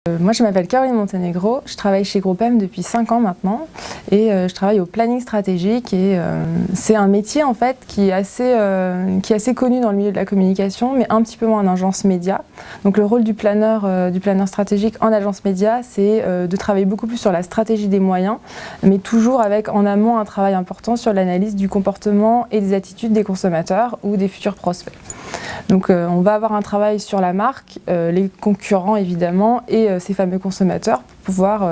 Moi je m'appelle Caroline Montenegro, je travaille chez Groupem depuis 5 ans maintenant et je travaille au planning stratégique et c'est un métier en fait qui est assez connu dans le milieu de la communication mais un petit peu moins en agence média. Donc le rôle du planeur stratégique en agence média, c'est de travailler beaucoup plus sur la stratégie des moyens mais toujours avec en amont un travail important sur l'analyse du comportement et des attitudes des consommateurs ou des futurs prospects. Donc on va avoir un travail sur la marque, les concurrents évidemment et ces fameux consommateurs pour pouvoir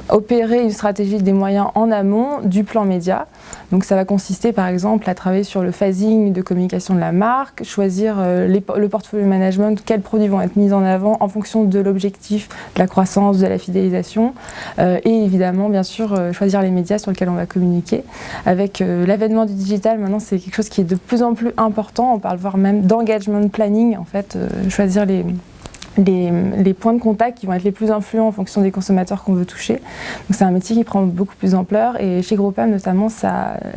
opérer une stratégie des moyens en amont du plan média. Donc ça va consister par exemple à travailler sur le phasing de communication de la marque, choisir le portfolio management, quels produits vont être mis en avant en fonction de l'objectif, de la croissance, de la fidélisation et évidemment bien sûr choisir les médias sur lesquels on va communiquer. Avec l'avènement du digital, maintenant c'est quelque chose qui est de plus en plus important, on parle voire même d'engagement planning en fait, choisir les points de contact qui vont être les plus influents en fonction des consommateurs qu'on veut toucher. Donc c'est un métier qui prend beaucoup plus d'ampleur et chez Groupem notamment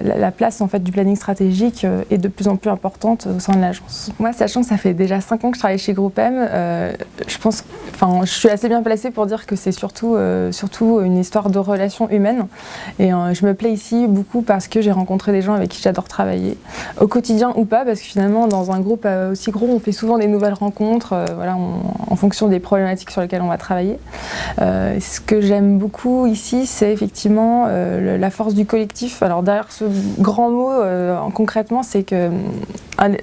la place en fait du planning stratégique est de plus en plus importante au sein de l'agence. Moi sachant que ça fait déjà 5 ans que je travaille chez Groupem, je suis assez bien placée pour dire que c'est surtout une histoire de relations humaines et je me plais ici beaucoup parce que j'ai rencontré des gens avec qui j'adore travailler, au quotidien ou pas, parce que finalement dans un groupe aussi gros on fait souvent des nouvelles rencontres, en fonction des problématiques sur lesquelles on va travailler. Ce que j'aime beaucoup ici, c'est effectivement la force du collectif. Alors derrière ce grand mot, concrètement, c'est que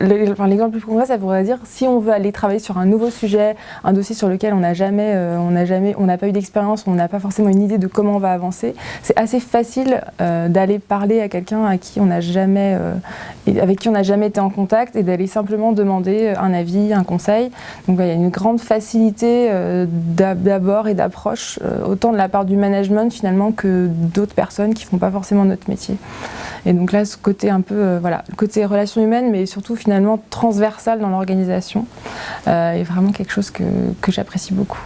l'exemple le plus concret, ça pourrait dire si on veut aller travailler sur un nouveau sujet, un dossier sur lequel on n'a pas eu d'expérience, on n'a pas forcément une idée de comment on va avancer, c'est assez facile d'aller parler à quelqu'un avec qui on n'a jamais été en contact et d'aller simplement demander un avis, un conseil. Donc il y a une grande facilité d'abord et d'approche, autant de la part du management finalement que d'autres personnes qui ne font pas forcément notre métier. Et donc là, ce côté un peu, le côté relations humaines, mais surtout finalement transversal dans l'organisation, est vraiment quelque chose que j'apprécie beaucoup.